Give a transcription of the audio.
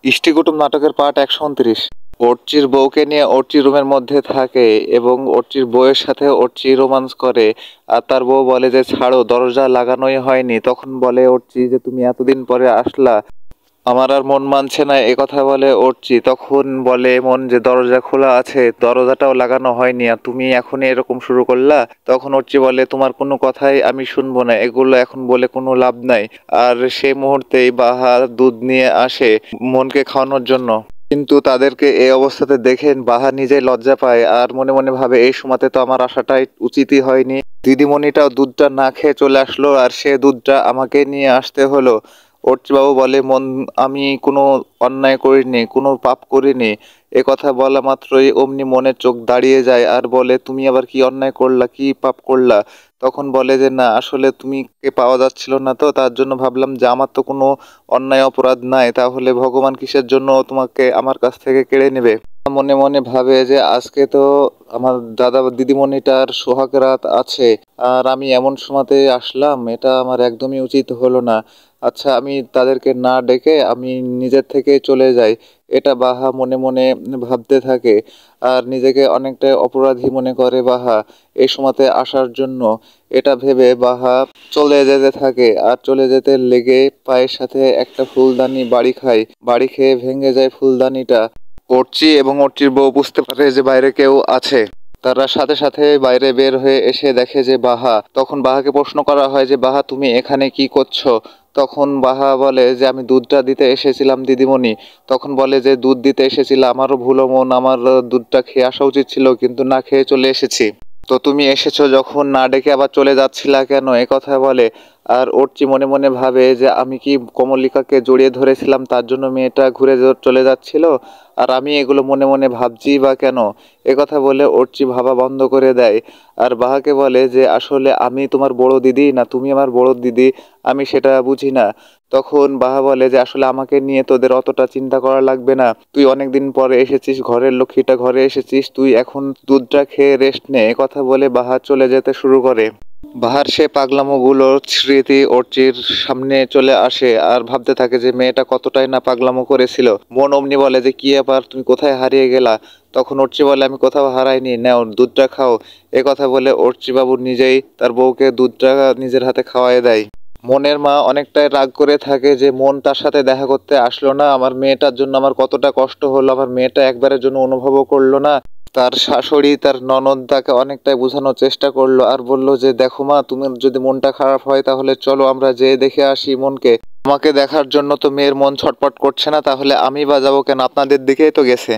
ইষ্টিকুটুম নাটকের পার্ট ১২৯। অর্চির বউকে নিয়ে অর্চি রুমের মধ্যে থাকে এবং অর্চির বউয়ের সাথে অর্চি রোমান্স করে। আর তার বউ বলে যে ছাড়ো, দরজা লাগানোই হয়নি। তখন বলে অর্চি যে তুমি এতদিন পরে আসলা, আমার আর মন মানছে না। কথা বলে অর্চি। তখন বলে মন যে দরজা খোলা আছে, দরজাটাও লাগানো হয়নি, আর তুমি এখনই এরকম শুরু করলা। তখন অর্চি বলে তোমার কোনো কথাই আমি শুনবো না, এগুলো এখন বলে কোনো লাভ নাই। আর সেই মুহূর্তেই বাহা দুধ নিয়ে আসে মনকে খাওয়ানোর জন্য। কিন্তু তাদেরকে এই অবস্থাতে দেখে বাহা নিজেই লজ্জা পায় আর মনে মনে ভাবে এই সময়তে তো আমার আসাটাই উচিতই হয়নি। দিদিমণিটাও দুধটা না খেয়ে চলে আসলো আর সে দুধটা আমাকে নিয়ে আসতে হলো। অর্চিবাবু বলে মন আমি কোনো অন্যায় করিনি, কোনো পাপ করিনি। কথা বলা মাত্রই অমনি মনের চোখ দাঁড়িয়ে যায় আর বলে তুমি আবার কি অন্যায় করলা, কি পাপ করলা? তখন বলে যে না, আসলে তুমি কে পাওয়া যাচ্ছিল না, তো তার জন্য ভাবলাম যে আমার তো কোনো অন্যায় অপরাধ নাই, তাহলে ভগবান কিসের জন্য তোমাকে আমার কাছ থেকে কেড়ে নেবে। মনে মনে ভাবে যে আজকে তো আমার দাদা দিদিমণিটার সোহাগ রাত আছে, আর আমি এমন সময়তে আসলাম, এটা আমার একদমই উচিত হলো না। আচ্ছা, আমি তাদেরকে না ডেকে আমি নিজের থেকে চলে যাই। এটা বাহা মনে মনে ভাবতে থাকে আর নিজেকে অনেকটা অপরাধী মনে করে বাহা এই সময়তে আসার জন্য। এটা ভেবে বাহা চলে যেতে থাকে আর চলে যেতে লেগে পায়ের সাথে একটা ফুলদানি বাড়ি খায়। বাড়ি খেয়ে ভেঙে যায় ফুলদানিটা। অর্চি এবং অর্চির বউ বুঝতে পারে যে বাইরে কেউ আছে। তারা সাথে সাথে বাইরে বের হয়ে এসে দেখে যে বাহা। তখন বাহাকে প্রশ্ন করা হয় যে বাহা তুমি এখানে কি করছো? তখন বাহা বলে যে আমি দুধটা দিতে এসেছিলাম দিদিমণি। তখন বলে যে দুধ দিতে এসেছিল, আমারও ভুলো মন, আমার দুধটা খেয়ে আসা উচিত ছিল, কিন্তু না খেয়ে চলে এসেছি। তো তুমি এসেছো যখন, না ডেকে আবার চলে যাচ্ছিলা কেন? কথা বলে। আর অর্চি মনে মনে ভাবে যে আমি কি কমলিকাকে জড়িয়ে ধরেছিলাম, তার জন্য মেয়েটা ঘুরে চলে যাচ্ছিল, আর আমি এগুলো মনে মনে ভাবছি বা কেন? কথা বলে অর্চি ভাবা বন্ধ করে দেয় আর বাহাকে বলে যে আসলে আমি তোমার বড় দিদি না তুমি আমার বড় দিদি, আমি সেটা বুঝি না। তখন বাহা বলে যে আসলে আমাকে নিয়ে তোদের অতটা চিন্তা করা লাগবে না, তুই অনেকদিন পরে এসেছিস, ঘরের লক্ষ্মীটা ঘরে এসেছিস, তুই এখন দুধটা খেয়ে রেস্ট নে। কথা বলে বাহা চলে যেতে শুরু করে। বাহার সে পাগলামোগুলোর স্মৃতি অর্চির সামনে চলে আসে আর ভাবতে থাকে যে মেয়েটা কতটাই না পাগলামো করেছিল। মন অমনি বলে যে কি ব্যাপার, তুমি কোথায় হারিয়ে গেলা? তখন অর্চি বলে আমি কোথাও হারাইনি, নাও দুধটা খাও। কথা বলে অর্চি বাবু নিজেই তার বউকে দুধটা নিজের হাতে খাওয়াই দেয়। মনের মা অনেকটাই রাগ করে থাকে যে মন তার সাথে দেখা করতে আসলো না, আমার মেয়েটার জন্য আমার কতটা কষ্ট হলো, আমার মেয়েটা একবারের জন্য অনুভবও করলো না। তার শাশুড়ি তার ননদ তাকে অনেকটাই বোঝানোর চেষ্টা করলো আর বলল যে দেখো মা, তুমি যদি মনটা খারাপ হয় তাহলে চলো আমরা যেয়ে দেখে আসি মনকে। আমাকে দেখার জন্য তো মেয়ের মন ছটপট করছে না, তাহলে আমি বা যাবো কেন, আপনাদের দিকেই তো গেছে।